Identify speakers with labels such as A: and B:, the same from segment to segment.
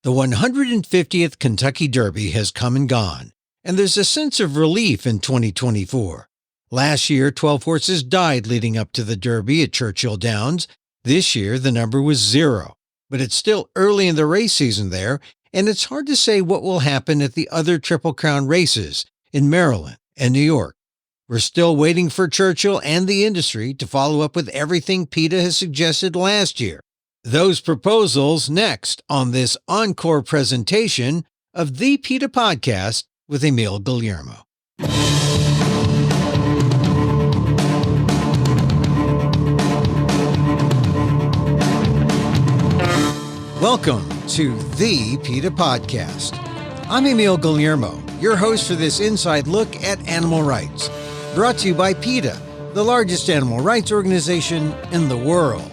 A: The 150th Kentucky Derby has come and gone, and there's a sense of relief in 2024. Last year, 12 horses died leading up to the Derby at Churchill Downs. This year, the number was 0. But it's still early in the race season there, and it's hard to say what will happen at the other Triple Crown races in Maryland and New York. We're still waiting for Churchill and the industry to follow up with everything PETA has suggested last year. Those proposals next on this encore presentation of the PETA Podcast with Emil, Guillermo. Welcome to the PETA Podcast. I'm Emil, Guillermo, your host for this inside look at animal rights, brought to you by PETA, the largest animal rights organization in the world.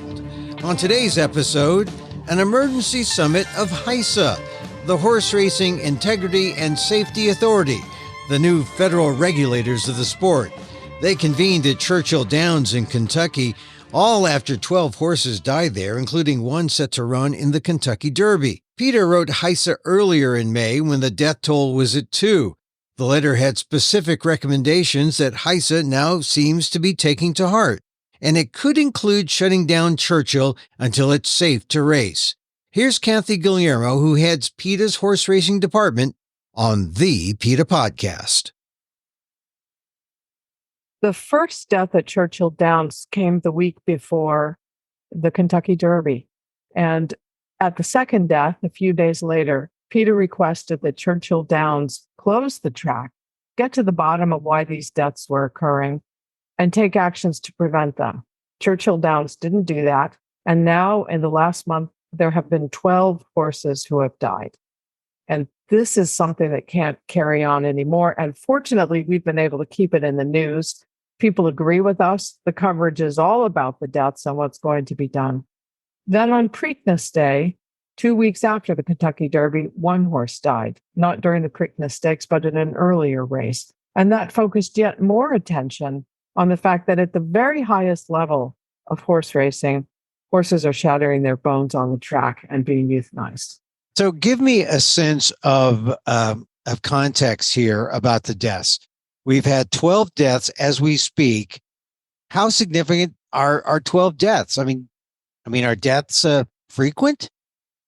A: On today's episode, an emergency summit of HISA, the Horse Racing Integrity and Safety Authority, the new federal regulators of the sport. They convened at Churchill Downs in Kentucky, all after 12 horses died there, including one set to run in the Kentucky Derby. PETA wrote HISA earlier in May when the death toll was at 2. The letter had specific recommendations that HISA now seems to be taking to heart, and it could include shutting down Churchill until it's safe to race. Here's Kathy Guillermo, who heads PETA's horse racing department, on the PETA Podcast.
B: The first death at Churchill Downs came the week before the Kentucky Derby. And at the second death, a few days later, PETA requested that Churchill Downs close the track, get to the bottom of why these deaths were occurring, and take actions to prevent them. Churchill Downs didn't do that. And now, in the last month, there have been 12 horses who have died. And this is something that can't carry on anymore. And fortunately, we've been able to keep it in the news. People agree with us. The coverage is all about the deaths and what's going to be done. Then on Preakness Day, 2 weeks after the Kentucky Derby, one horse died, not during the Preakness Stakes, but in an earlier race. And that focused yet more attention on the fact that at the very highest level of horse racing, horses are shattering their bones on the track and being euthanized.
A: So give me a sense of context here about the deaths. We've had 12 deaths as we speak. How significant are 12 deaths? I mean, are deaths frequent?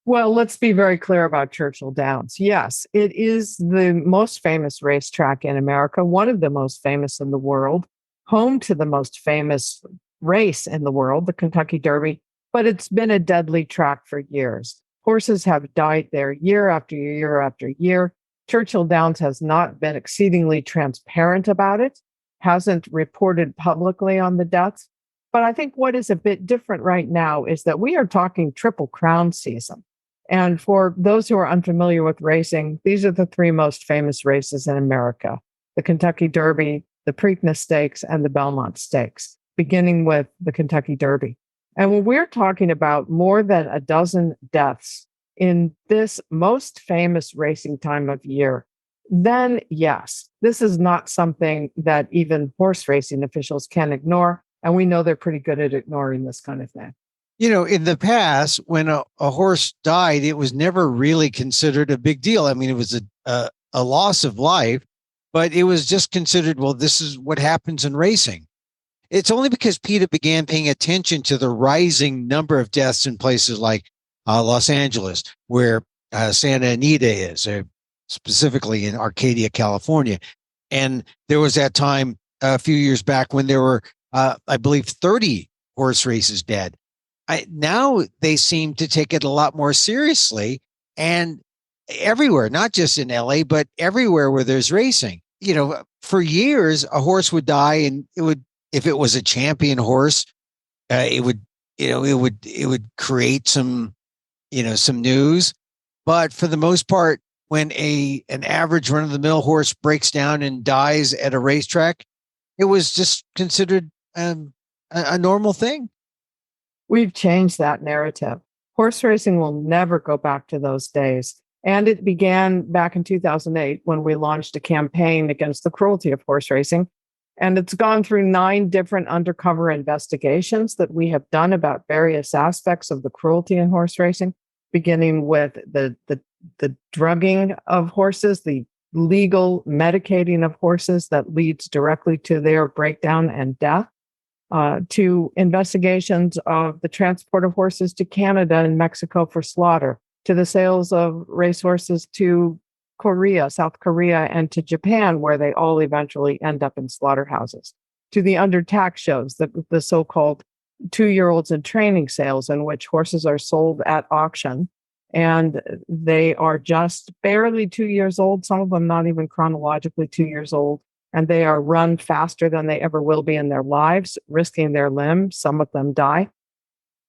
B: Well, let's be very clear about Churchill Downs. Yes, it is the most famous racetrack in America, one of the most famous in the world, home to the most famous race in the world, the Kentucky Derby, but it's been a deadly track for years. Horses have died there year after year after year. Churchill Downs has not been exceedingly transparent about it, hasn't reported publicly on the deaths. But I think what is a bit different right now is that we are talking Triple Crown season. And for those who are unfamiliar with racing, these are the 3 most famous races in America: the Kentucky Derby, the Preakness Stakes, and the Belmont Stakes, beginning with the Kentucky Derby. And when we're talking about more than a dozen deaths in this most famous racing time of year, then yes, this is not something that even horse racing officials can ignore. And we know they're pretty good at ignoring this kind of thing.
A: You know, in the past, when a horse died, it was never really considered a big deal. I mean, it was a loss of life, but it was just considered, well, this is what happens in racing. It's only because PETA began paying attention to the rising number of deaths in places like Los Angeles, where Santa Anita is, specifically in Arcadia, California. And there was that time a few years back when there were, I believe, 30 horse races dead. Now they seem to take it a lot more seriously, and everywhere, not just in LA, but everywhere where there's racing. You know, for years, a horse would die, and it would, if it was a champion horse, it would create some news. But for the most part, when an average run of the mill horse breaks down and dies at a racetrack, it was just considered a normal thing.
B: We've changed that narrative. Horse racing will never go back to those days. And it began back in 2008 when we launched a campaign against the cruelty of horse racing. And it's gone through 9 different undercover investigations that we have done about various aspects of the cruelty in horse racing. beginning with the drugging of horses, the legal medicating of horses that leads directly to their breakdown and death, to investigations of the transport of horses to Canada and Mexico for slaughter, to the sales of racehorses to Korea, South Korea, and to Japan, where they all eventually end up in slaughterhouses, to the under-tax shows, the so-called 2-year-olds in training sales, in which horses are sold at auction and they are just barely 2 years old, some of them not even chronologically 2 years old, and they are run faster than they ever will be in their lives, risking their limbs. Some of them die.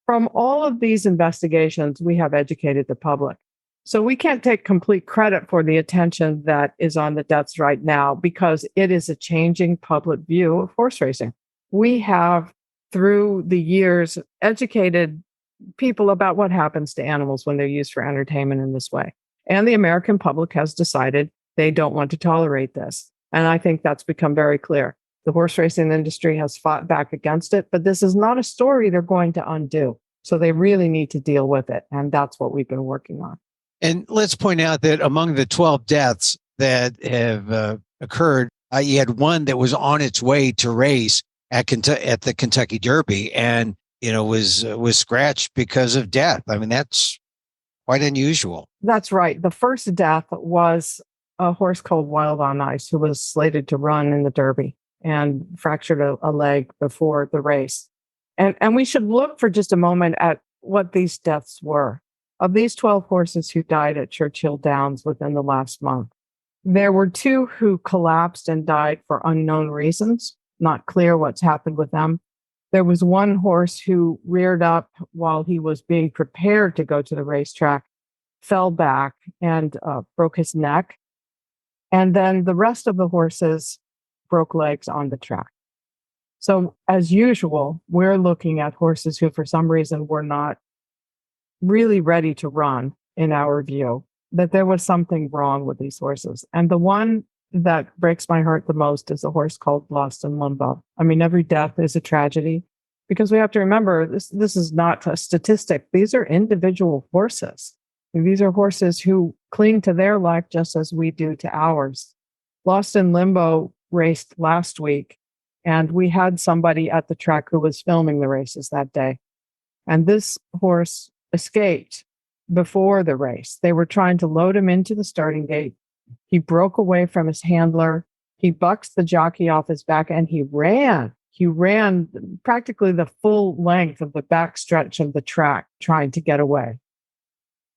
B: From all of these investigations, we have educated the public. So we can't take complete credit for the attention that is on the deaths right now, because it is a changing public view of horse racing. We have, through the years, educated people about what happens to animals when they're used for entertainment in this way. And the American public has decided they don't want to tolerate this. And I think that's become very clear. The horse racing industry has fought back against it, but this is not a story they're going to undo. So they really need to deal with it. And that's what we've been working on.
A: And let's point out that among the 12 deaths that have occurred, you had one that was on its way to race at the Kentucky Derby, and was scratched because of death. I mean, that's quite unusual.
B: That's right. The first death was a horse called Wild on Ice, who was slated to run in the Derby and fractured a leg before the race. And we should look for just a moment at what these deaths were. Of these 12 horses who died at Churchill Downs within the last month, there were 2 who collapsed and died for unknown reasons. Not clear what's happened with them. There was one horse who reared up while he was being prepared to go to the racetrack, fell back and broke his neck. And then the rest of the horses broke legs on the track. So as usual, we're looking at horses who for some reason were not really ready to run, in our view, that there was something wrong with these horses. And the one that breaks my heart the most is a horse called Lost in Limbo. I mean, every death is a tragedy, because we have to remember this is not a statistic. These are individual horses. And these are horses who cling to their life just as we do to ours. Lost in Limbo raced last week, and we had somebody at the track who was filming the races that day. And this horse escaped before the race. They were trying to load him into the starting gate. He broke away from his handler. He bucked the jockey off his back and he ran. He ran practically the full length of the backstretch of the track trying to get away.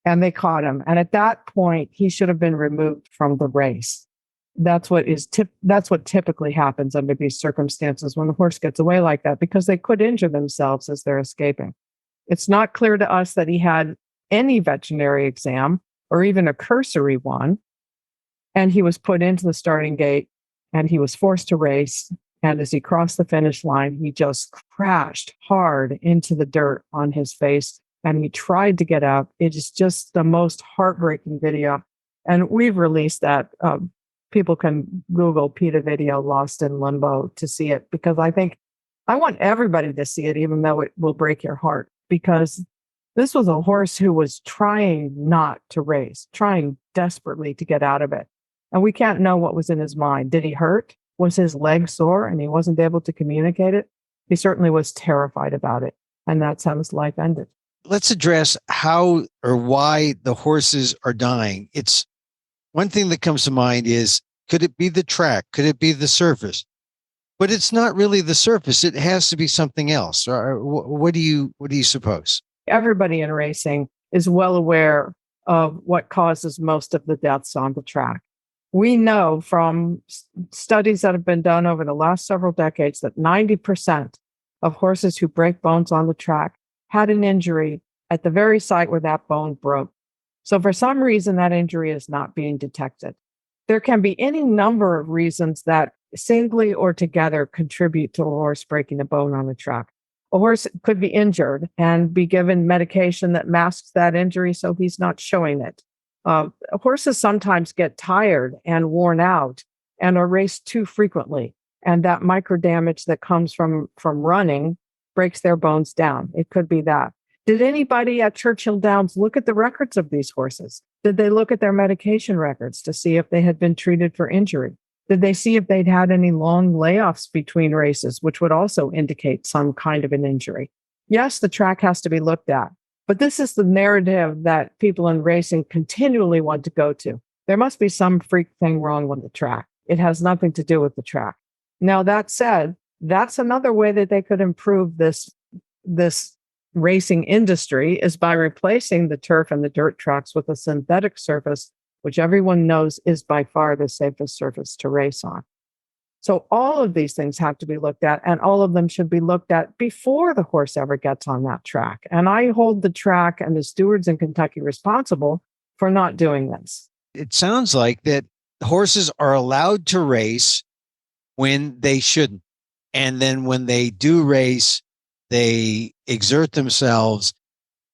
B: And they caught him. And at that point, he should have been removed from the race. That's what typically happens under these circumstances when a horse gets away like that, because they could injure themselves as they're escaping. It's not clear to us that he had any veterinary exam or even a cursory one. And he was put into the starting gate and he was forced to race. And as he crossed the finish line, he just crashed hard into the dirt on his face. And he tried to get out. It is just the most heartbreaking video. And we've released that. People can Google PETA video Lost in Limbo to see it, because I want everybody to see it, even though it will break your heart, because this was a horse who was trying not to race, trying desperately to get out of it. And we can't know what was in his mind. Did he hurt? Was his leg sore and he wasn't able to communicate it? He certainly was terrified about it. And that's how his life ended.
A: Let's address how or why the horses are dying. It's one thing that comes to mind is, could it be the track? Could it be the surface? But it's not really the surface. It has to be something else. What do you suppose?
B: Everybody in racing is well aware of what causes most of the deaths on the track. We know from studies that have been done over the last several decades that 90% of horses who break bones on the track had an injury at the very site where that bone broke. So for some reason, that injury is not being detected. There can be any number of reasons that singly or together contribute to a horse breaking a bone on the track. A horse could be injured and be given medication that masks that injury so he's not showing it. Horses sometimes get tired and worn out and are raced too frequently. And that micro damage that comes from running breaks their bones down. It could be that. Did anybody at Churchill Downs look at the records of these horses? Did they look at their medication records to see if they had been treated for injury? Did they see if they'd had any long layoffs between races, which would also indicate some kind of an injury? Yes, the track has to be looked at, but this is the narrative that people in racing continually want to go to. There must be some freak thing wrong with the track. It has nothing to do with the track. Now, that said, that's another way that they could improve this racing industry is by replacing the turf and the dirt tracks with a synthetic surface, which everyone knows is by far the safest surface to race on. So all of these things have to be looked at, and all of them should be looked at before the horse ever gets on that track. And I hold the track and the stewards in Kentucky responsible for not doing this.
A: It sounds like that horses are allowed to race when they shouldn't. And then when they do race, they exert themselves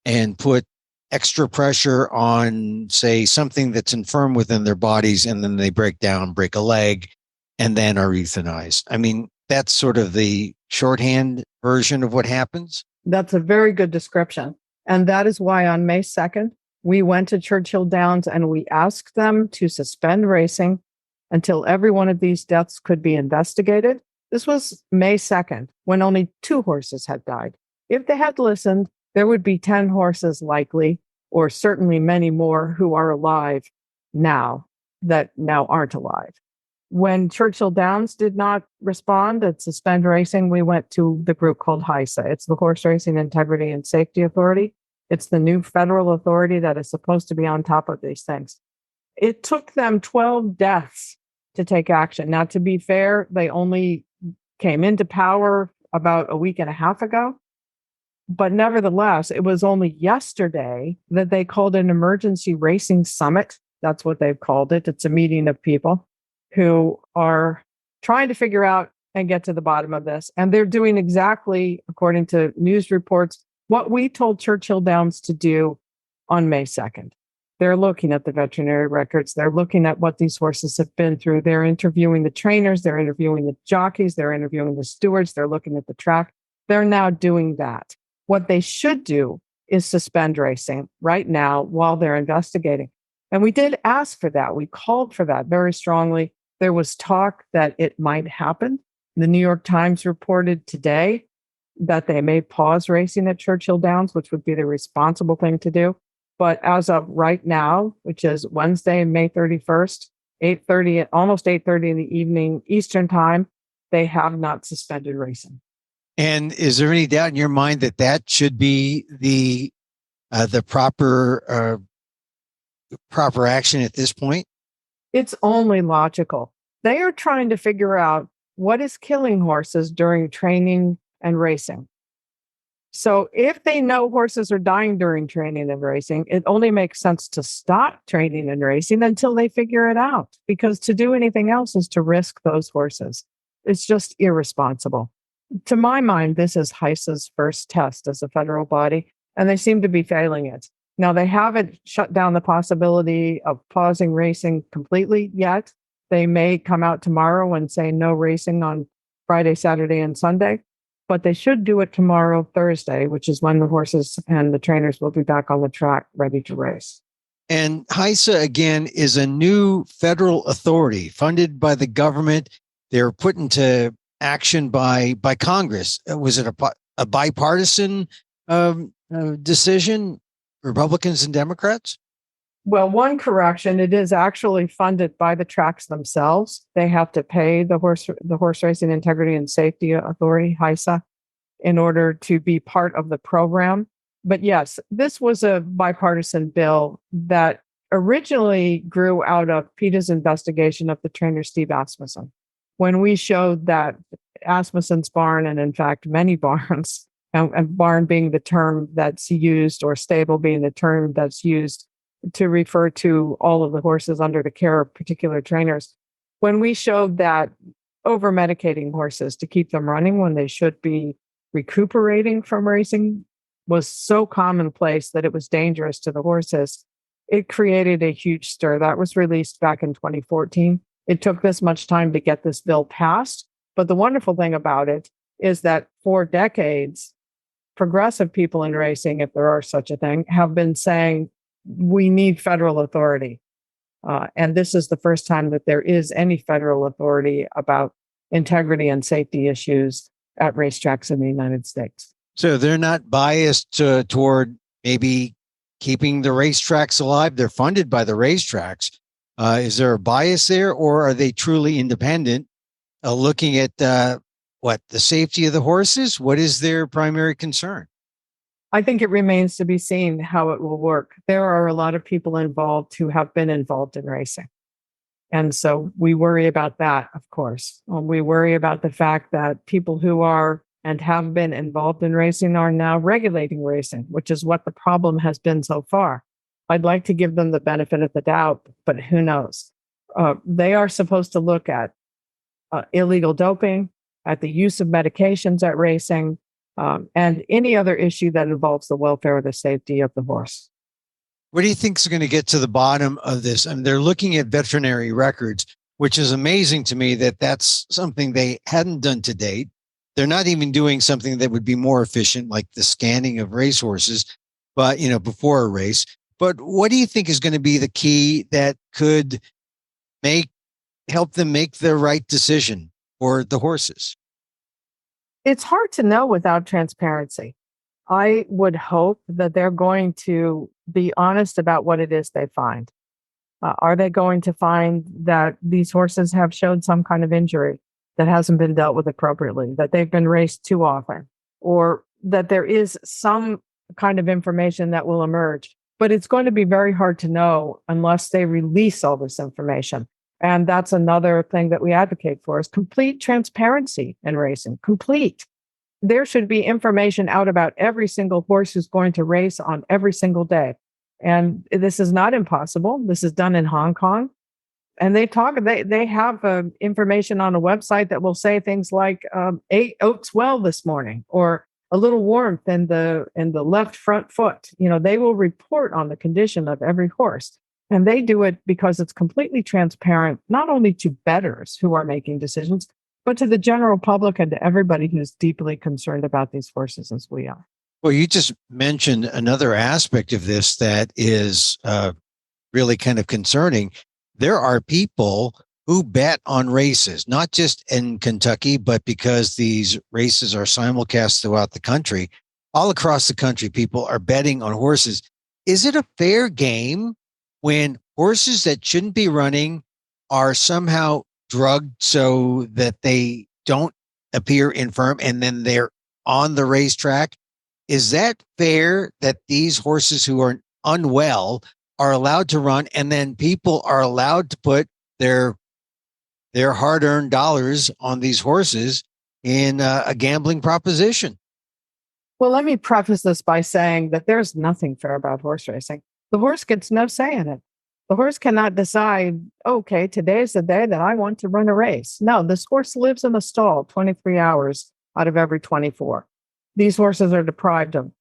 A: and put extra pressure on, say, something that's infirm within their bodies, and then they break down, break a leg, and then are euthanized. I mean, that's sort of the shorthand version of what happens.
B: That's a very good description. And that is why on May 2nd, we went to Churchill Downs and we asked them to suspend racing until every one of these deaths could be investigated. This was May 2nd, when only 2 horses had died. If they had listened, there would be 10 horses likely, or certainly many more who are alive now that now aren't alive. When Churchill Downs did not respond and suspend racing, we went to the group called HISA. It's the Horse Racing Integrity and Safety Authority. It's the new federal authority that is supposed to be on top of these things. It took them 12 deaths to take action. Now, to be fair, they only came into power about a week and a half ago. But nevertheless, it was only yesterday that they called an emergency racing summit. That's what they've called it. It's a meeting of people who are trying to figure out and get to the bottom of this. And they're doing exactly, according to news reports, what we told Churchill Downs to do on May 2nd. They're looking at the veterinary records. They're looking at what these horses have been through. They're interviewing the trainers. They're interviewing the jockeys. They're interviewing the stewards. They're looking at the track. They're now doing that. What they should do is suspend racing right now while they're investigating. And we did ask for that. We called for that very strongly. There was talk that it might happen. The New York Times reported today that they may pause racing at Churchill Downs, which would be the responsible thing to do. But as of right now, which is Wednesday, May 31st, 8:30, almost 8:30 in the evening Eastern time, they have not suspended racing.
A: And is there any doubt in your mind that that should be the proper action at this point?
B: It's only logical. They are trying to figure out what is killing horses during training and racing. So if they know horses are dying during training and racing, it only makes sense to stop training and racing until they figure it out, because to do anything else is to risk those horses. It's just irresponsible. To my mind, this is HISA's first test as a federal body, and they seem to be failing it. Now, they haven't shut down the possibility of pausing racing completely yet. They may come out tomorrow and say no racing on Friday, Saturday, and Sunday, but they should do it tomorrow, Thursday, which is when the horses and the trainers will be back on the track ready to race.
A: And HISA, again, is a new federal authority funded by the government. They're put into action by Congress. Was it a bipartisan decision, Republicans and Democrats?
B: Well, one correction, it is actually funded by the tracks themselves. They have to pay the Horse Racing Integrity and Safety Authority, HISA, in order to be part of the program. But yes, this was a bipartisan bill that originally grew out of PETA's investigation of the trainer Steve Asmussen. When we showed that Asmussen's barn, and in fact, many barns, and barn being the term that's used, or stable being the term that's used to refer to all of the horses under the care of particular trainers. When we showed that over-medicating horses to keep them running when they should be recuperating from racing was so commonplace that it was dangerous to the horses, it created a huge stir. That was released back in 2014. It took this much time to get this bill passed. But the wonderful thing about it is that for decades, progressive people in racing, if there are such a thing, have been saying we need federal authority. And this is the first time that there is any federal authority about integrity and safety issues at racetracks in the United States.
A: So they're not biased toward maybe keeping the racetracks alive. They're funded by the racetracks. Is there a bias there, or are they truly independent, looking at the safety of the horses? What is their primary concern?
B: I think it remains to be seen how it will work. There are a lot of people involved who have been involved in racing. And so we worry about that, of course. We worry about the fact that people who are and have been involved in racing are now regulating racing, which is what the problem has been so far. I'd like to give them the benefit of the doubt, but who knows? They are supposed to look at illegal doping, at the use of medications at racing, and any other issue that involves the welfare or the safety of the horse.
A: What do you think is going to get to the bottom of this? I mean, they're looking at veterinary records, which is amazing to me that that's something they hadn't done to date. They're not even doing something that would be more efficient, like the scanning of racehorses, but before a race. But what do you think is going to be the key that could help them make the right decision for the horses?
B: It's hard to know without transparency. I would hope that they're going to be honest about what it is they find. Are they going to find that these horses have showed some kind of injury that hasn't been dealt with appropriately, that they've been raced too often, or that there is some kind of information that will emerge? But it's going to be very hard to know unless they release all this information. And that's another thing that we advocate for, is complete transparency in racing. Complete. There should be information out about every single horse who's going to race on every single day. And this is not impossible. This is done in Hong Kong. And they have information on a website that will say things like 8 oats well this morning, or a little warmth in the left front foot. They will report on the condition of every horse. And they do it because it's completely transparent, not only to bettors who are making decisions, but to the general public and to everybody who's deeply concerned about these horses as we are.
A: Well, you just mentioned another aspect of this that is really kind of concerning. There are people who bet on races, not just in Kentucky, but because these races are simulcast throughout the country. All across the country, people are betting on horses. Is it a fair game when horses that shouldn't be running are somehow drugged so that they don't appear infirm and then they're on the racetrack? Is that fair that these horses who are unwell are allowed to run, and then people are allowed to put their hard-earned dollars on these horses in a gambling proposition?
B: Well, let me preface this by saying that there's nothing fair about horse racing. The horse gets no say in it. The horse cannot decide, okay, today's the day that I want to run a race. No, this horse lives in the stall 23 hours out of every 24. These horses are deprived of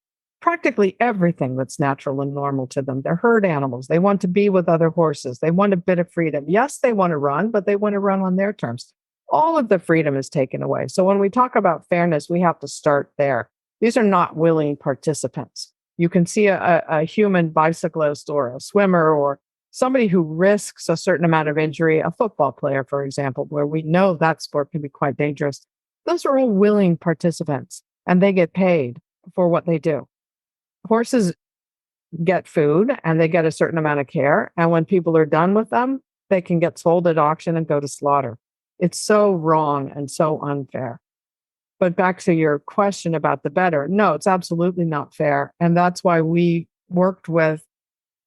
B: practically everything that's natural and normal to them. They're herd animals. They want to be with other horses. They want a bit of freedom. Yes, they want to run, but they want to run on their terms. All of the freedom is taken away. So when we talk about fairness, we have to start there. These are not willing participants. You can see a human bicyclist or a swimmer or somebody who risks a certain amount of injury, a football player, for example, where we know that sport can be quite dangerous. Those are all willing participants, and they get paid for what they do. Horses get food and they get a certain amount of care. And when people are done with them, they can get sold at auction and go to slaughter. It's so wrong and so unfair. But back to your question about the bettor, no, it's absolutely not fair. And that's why we worked with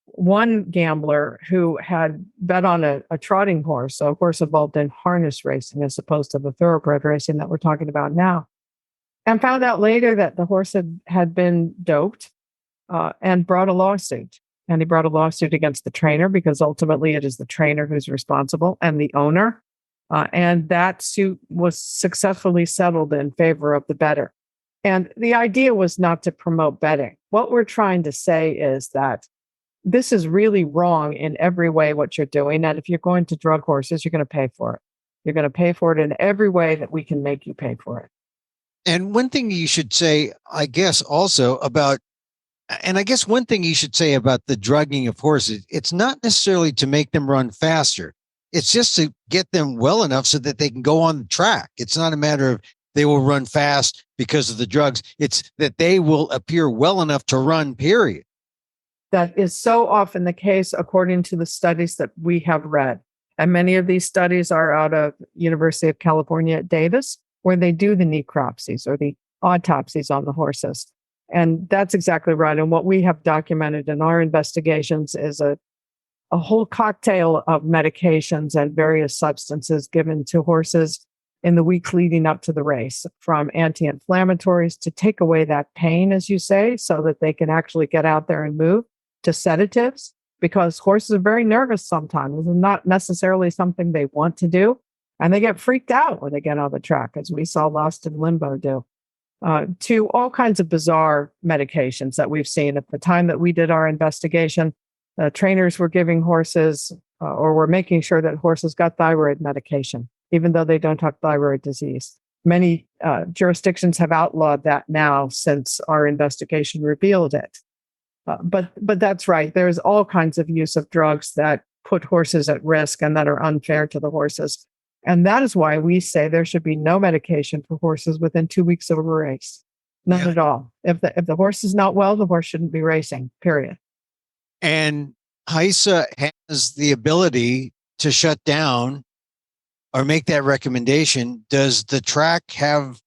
B: one gambler who had bet on a trotting horse, so a horse involved in harness racing as opposed to the thoroughbred racing that we're talking about now, and found out later that the horse had been doped and brought a lawsuit. And he brought a lawsuit against the trainer because ultimately it is the trainer who's responsible and the owner. And that suit was successfully settled in favor of the bettor. And the idea was not to promote betting. What we're trying to say is that this is really wrong in every way what you're doing. And if you're going to drug horses, you're going to pay for it. You're going to pay for it in every way that we can make you pay for it.
A: And one thing you should say, I guess, also about, and I guess one thing you should say about the drugging of horses, it's not necessarily to make them run faster. It's just to get them well enough so that they can go on the track. It's not a matter of they will run fast because of the drugs. It's that they will appear well enough to run, period.
B: That is so often the case, according to the studies that we have read. And many of these studies are out of University of California at Davis, where they do the necropsies or the autopsies on the horses. And that's exactly right. And what we have documented in our investigations is a whole cocktail of medications and various substances given to horses in the weeks leading up to the race, from anti-inflammatories to take away that pain, as you say, so that they can actually get out there and move, to sedatives, because horses are very nervous sometimes. It's not necessarily something they want to do. And they get freaked out when they get on the track, as we saw Lost in Limbo do, to all kinds of bizarre medications that we've seen. At the time that we did our investigation, trainers were giving horses or were making sure that horses got thyroid medication, even though they don't have thyroid disease. Many jurisdictions have outlawed that now since our investigation revealed it. But that's right. There's all kinds of use of drugs that put horses at risk and that are unfair to the horses. And that is why we say there should be no medication for horses within 2 weeks of a race. None at all. If the horse is not well, the horse shouldn't be racing, period.
A: And HISA has the ability to shut down or make that recommendation. Does the track have,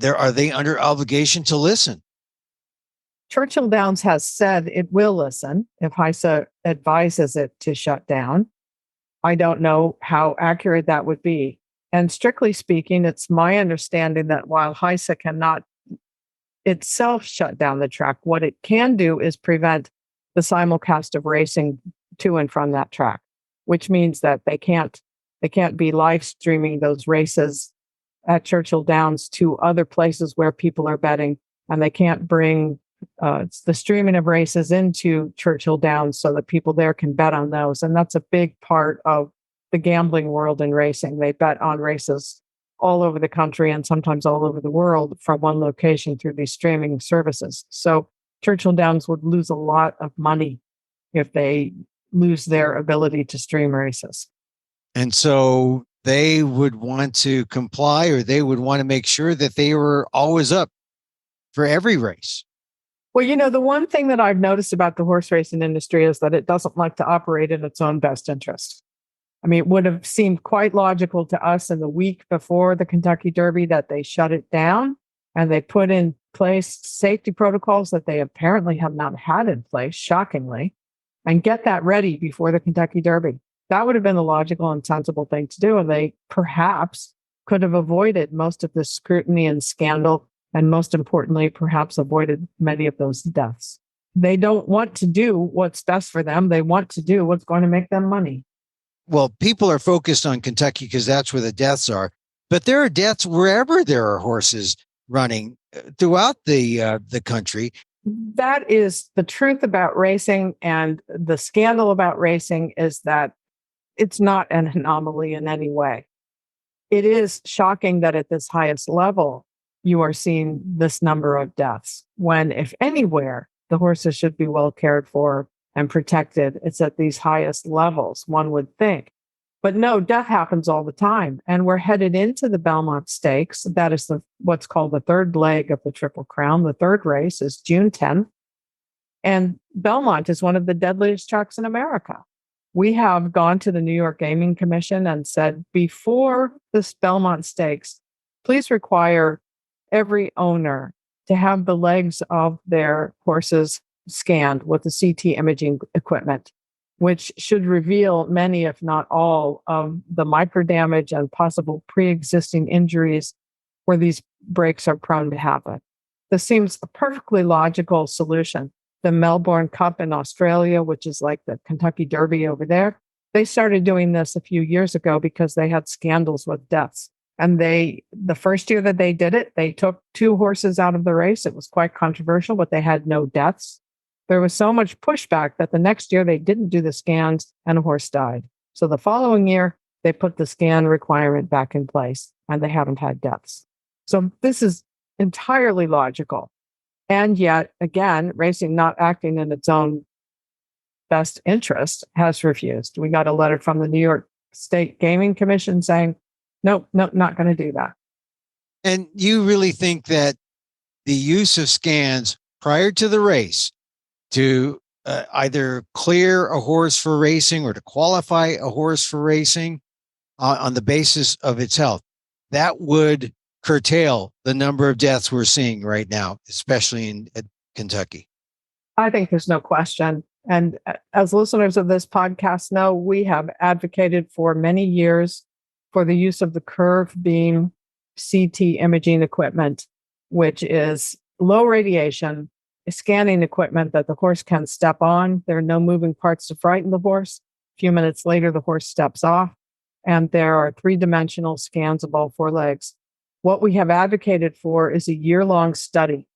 A: are they under obligation to listen?
B: Churchill Downs has said it will listen if HISA advises it to shut down. I don't know how accurate that would be. And strictly speaking, it's my understanding that while HISA cannot itself shut down the track, what it can do is prevent the simulcast of racing to and from that track, which means that they can't be live streaming those races at Churchill Downs to other places where people are betting, and they can't bring the streaming of races into Churchill Downs so that people there can bet on those. And that's a big part of the gambling world in racing. They bet on races all over the country and sometimes all over the world from one location through these streaming services. So Churchill Downs would lose a lot of money if they lose their ability to stream races.
A: And so they would want to comply, or they would want to make sure that they were always up for every race.
B: Well, the one thing that I've noticed about the horse racing industry is that it doesn't like to operate in its own best interest. I mean, it would have seemed quite logical to us in the week before the Kentucky Derby that they shut it down and they put in place safety protocols that they apparently have not had in place, shockingly, and get that ready before the Kentucky Derby. That would have been the logical and sensible thing to do. And they perhaps could have avoided most of the scrutiny and scandal, and most importantly, perhaps avoided many of those deaths. They don't want to do what's best for them. They want to do what's going to make them money.
A: Well, people are focused on Kentucky because that's where the deaths are. But there are deaths wherever there are horses running throughout the country.
B: That is the truth about racing. And the scandal about racing is that it's not an anomaly in any way. It is shocking that at this highest level, you are seeing this number of deaths when, if anywhere, the horses should be well cared for and protected. It's at these highest levels, one would think. But no, death happens all the time. And we're headed into the Belmont Stakes. That is what's called the third leg of the Triple Crown. The third race is June 10th. And Belmont is one of the deadliest tracks in America. We have gone to the New York Gaming Commission and said, before this Belmont Stakes, please require every owner to have the legs of their horses scanned with the CT imaging equipment, which should reveal many, if not all, of the microdamage and possible pre-existing injuries where these breaks are prone to happen. This seems a perfectly logical solution. The Melbourne Cup in Australia, which is like the Kentucky Derby over there, they started doing this a few years ago because they had scandals with deaths. And the first year that they did it, they took 2 horses out of the race. It was quite controversial, but they had no deaths. There was so much pushback that the next year they didn't do the scans and a horse died. So the following year, they put the scan requirement back in place and they haven't had deaths. So this is entirely logical. And yet, again, racing not acting in its own best interest has refused. We got a letter from the New York State Gaming Commission saying, nope, not going to do that.
A: And you really think that the use of scans prior to the race to either clear a horse for racing or to qualify a horse for racing on the basis of its health, that would curtail the number of deaths we're seeing right now, especially in Kentucky?
B: I think there's no question. And as listeners of this podcast know, we have advocated for many years for the use of the curve beam CT imaging equipment, which is low radiation scanning equipment that the horse can step on. There are no moving parts to frighten the horse. A few minutes later, the horse steps off, and there are three-dimensional scans of all four legs. What we have advocated for is a year-long study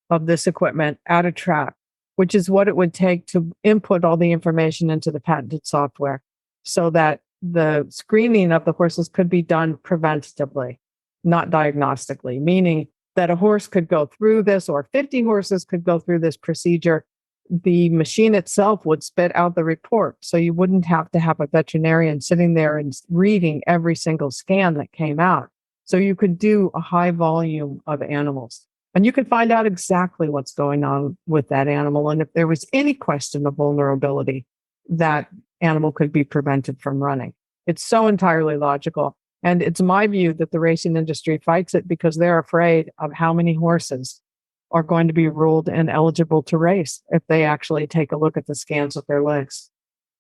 B: of this equipment at a track, which is what it would take to input all the information into the patented software so that the screening of the horses could be done preventatively, not diagnostically, meaning that a horse could go through this, or 50 horses could go through this procedure. The machine itself would spit out the report. So you wouldn't have to have a veterinarian sitting there and reading every single scan that came out. So you could do a high volume of animals, and you could find out exactly what's going on with that animal. And if there was any question of vulnerability, that animal could be prevented from running. It's so entirely logical. And it's my view that the racing industry fights it because they're afraid of how many horses are going to be ruled ineligible to race if they actually take a look at the scans of their legs.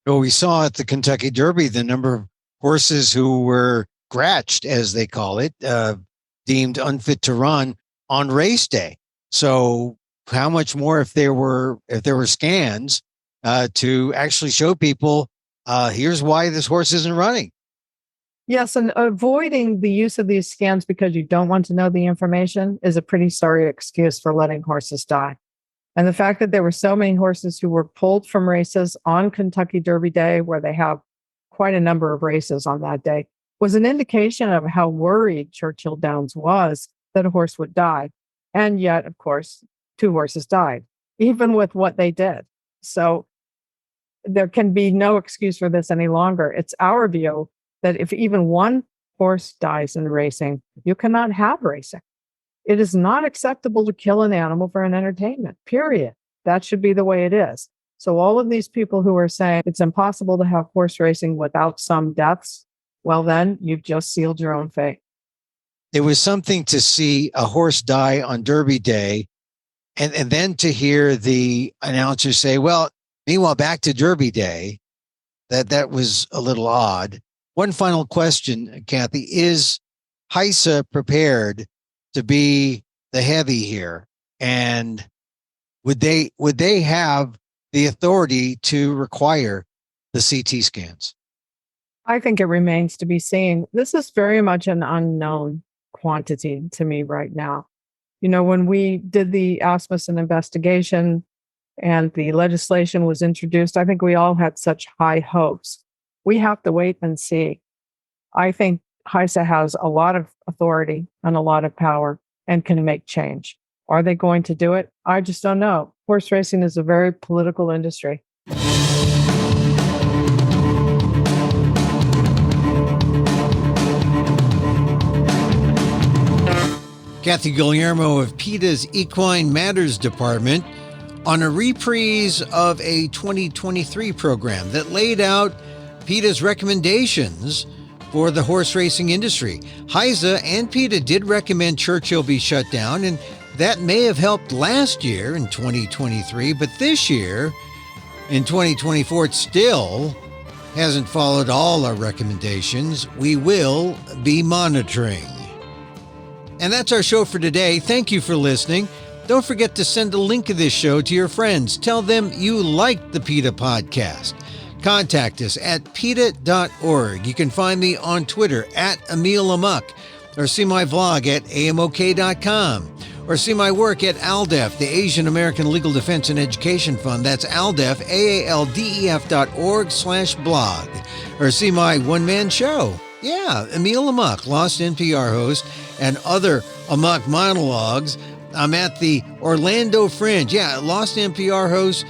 A: Well, we saw at the Kentucky Derby the number of horses who were scratched, as they call it, deemed unfit to run on race day. So how much more if there were scans to actually show people, here's why this horse isn't running.
B: Yes, and avoiding the use of these scans because you don't want to know the information is a pretty sorry excuse for letting horses die. And the fact that there were so many horses who were pulled from races on Kentucky Derby Day, where they have quite a number of races on that day, was an indication of how worried Churchill Downs was that a horse would die. And yet, of course, 2 horses died, even with what they did. So there can be no excuse for this any longer. It's our view that if even one horse dies in racing, you cannot have racing. It is not acceptable to kill an animal for an entertainment, period. That should be the way it is. So all of these people who are saying it's impossible to have horse racing without some deaths, well, then you've just sealed your own fate.
A: It was something to see a horse die on Derby Day and then to hear the announcer say, well, meanwhile, back to Derby Day. That was a little odd. One final question, Kathy. Is HISA prepared to be the heavy here? And would they have the authority to require the CT scans?
B: I think it remains to be seen. This is very much an unknown quantity to me right now. You know, when we did the Asmussen investigation and the legislation was introduced, I think we all had such high hopes. We have to wait and see. I think HISA has a lot of authority and a lot of power and can make change. Are they going to do it? I just don't know. Horse racing is a very political industry.
A: Kathy Guillermo of PETA's Equine Matters Department on a reprise of a 2023 program that laid out PETA's recommendations for the horse racing industry. HISA and PETA did recommend Churchill be shut down, and that may have helped last year in 2023, but this year, in 2024, it still hasn't followed all our recommendations. We will be monitoring. And that's our show for today. Thank you for listening. Don't forget to send a link of this show to your friends. Tell them you liked the PETA podcast. Contact us at PETA.org. You can find me on Twitter at Emil Amok, or see my vlog at amok.com, or see my work at ALDEF, the Asian American Legal Defense and Education Fund. That's ALDEF, AALDEF.org/blog, or see my one-man show. Yeah, Emil Amok, Lost NPR host, and other Amok monologues, I'm at the Orlando Fringe. Yeah, Lost NPR host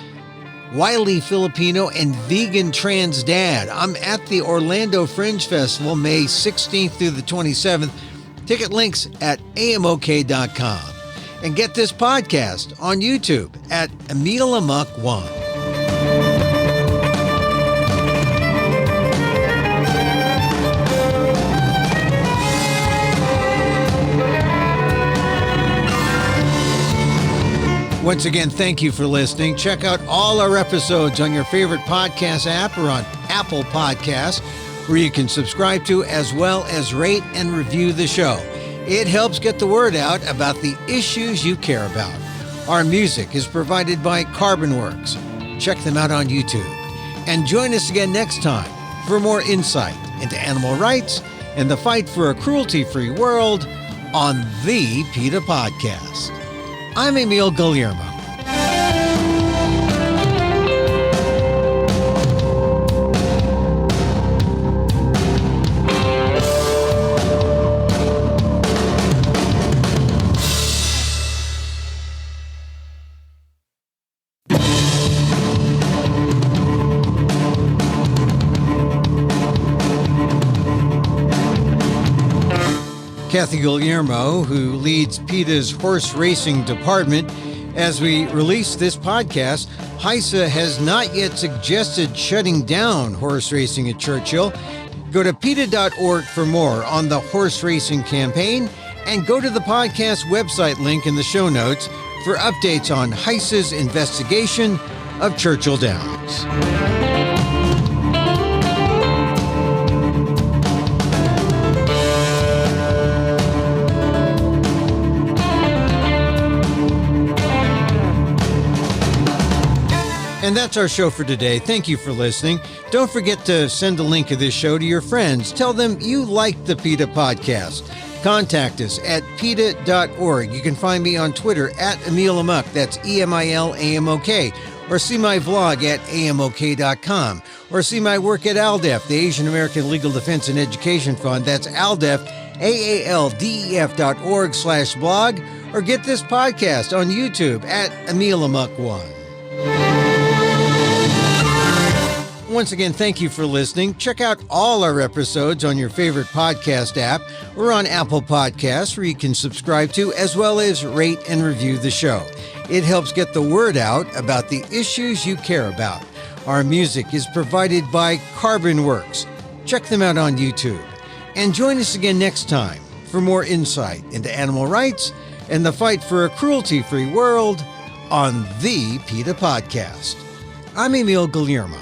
A: Wiley, Filipino, and vegan Transdad. I'm at the Orlando Fringe Festival, May 16th through the 27th. Ticket links at amok.com. And get this podcast on YouTube at Emil Amok 1. Once again, thank you for listening. Check out all our episodes on your favorite podcast app or on Apple Podcasts, where you can subscribe to as well as rate and review the show. It helps get the word out about the issues you care about. Our music is provided by CarbonWorks. Check them out on YouTube. And join us again next time for more insight into animal rights and the fight for a cruelty-free world on the PETA Podcast. I'm Emil Guillermo. Kathy Guillermo, who leads PETA's horse racing department. As we release this podcast, HISA has not yet suggested shutting down horse racing at Churchill. Go to PETA.org for more on the horse racing campaign, and go to the podcast website link in the show notes for updates on HISA's investigation of Churchill Downs. And that's our show for today. Thank you for listening. Don't forget to send a link of this show to your friends. Tell them you like the PETA Podcast. Contact us at PETA.org. You can find me on Twitter at Emil Amok. That's EMILAMOK. Or see my vlog at amok.com. Or see my work at ALDEF, the Asian American Legal Defense and Education Fund. That's ALDEF, AALDEF.org/blog. Or get this podcast on YouTube at Emil Amok 1. Once again, thank you for listening. Check out all our episodes on your favorite podcast app or on Apple Podcasts, where you can subscribe to as well as rate and review the show. It helps get the word out about the issues you care about. Our music is provided by CarbonWorks. Check them out on YouTube. And join us again next time for more insight into animal rights and the fight for a cruelty-free world on the PETA Podcast. I'm Emil Guillermo.